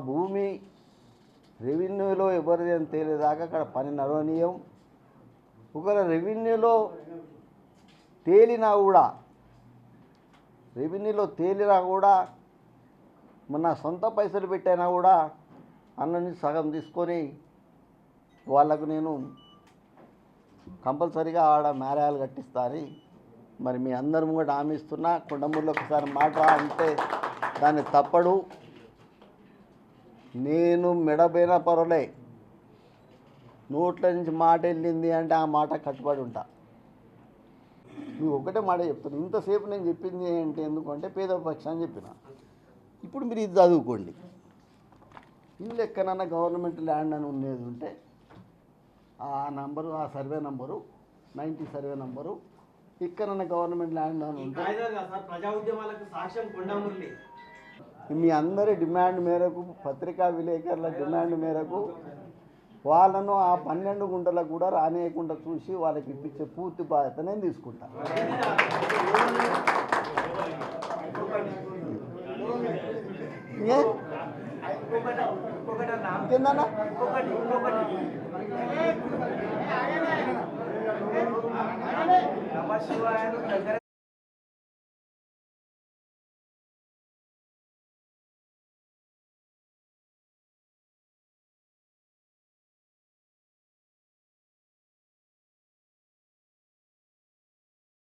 భూమి రెవెన్యూలో ఎవరిది అని తేలేదాకా అక్కడ పని నడవనీయం. ఒకవేళ రెవెన్యూలో తేలినా కూడా మన సొంత పైసలు పెట్టైనా కూడా అన్నీ సగం తీసుకొని వాళ్ళకు నేను కంపల్సరీగా ఆడ మేరాయాలు కట్టిస్తాను. మరి మీ అందరం కూడా హామీ ఇస్తున్నా. కొండమూరులో ఒకసారి మాట అంటే దాన్ని తప్పడు. నేను మెడబైన పర్వాలే, నోట్ల నుంచి మాట వెళ్ళింది అంటే ఆ మాట కట్టుబడి ఉంటా. నువ్వు ఒకటే మాట చెప్తాను. ఇంతసేపు నేను చెప్పింది ఏంటి ఎందుకంటే పేద పక్షాన్ని చెప్పిన. ఇప్పుడు మీరు ఇది చదువుకోండి. ఇల్లు ఎక్కడన్నా గవర్నమెంట్ ల్యాండ్ అని ఉండేది ఉంటే ఆ నంబరు, ఆ సర్వే నంబరు 90 సర్వే నంబరు ఎక్కడన్నా గవర్నమెంట్ ల్యాండ్ అని ఉంటే మీ అందరి డిమాండ్ మేరకు, పత్రికా విలేకరుల డిమాండ్ మేరకు వాళ్ళను ఆ 12 గుంటలకు కూడా రానియకుండా చూసి వాళ్ళకి ఇప్పించే పూర్తి బాధ్యత నేను తీసుకుంటాను. ఇంకేందన్నా